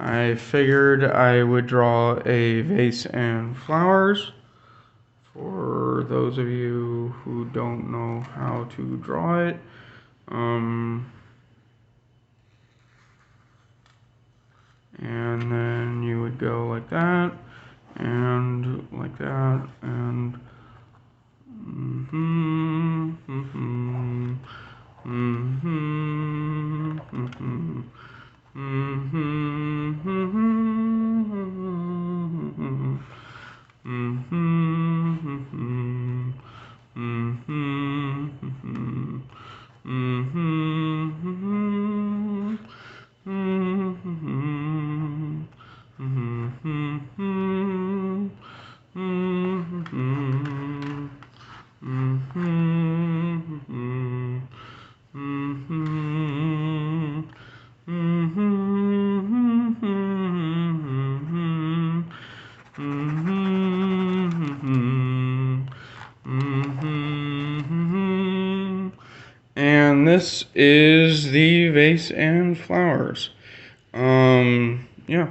I figured I would draw a vase and flowers. For those of you who don't know how to draw it, and then you would go like that, and like that, and and this is the vase and flowers. Yeah.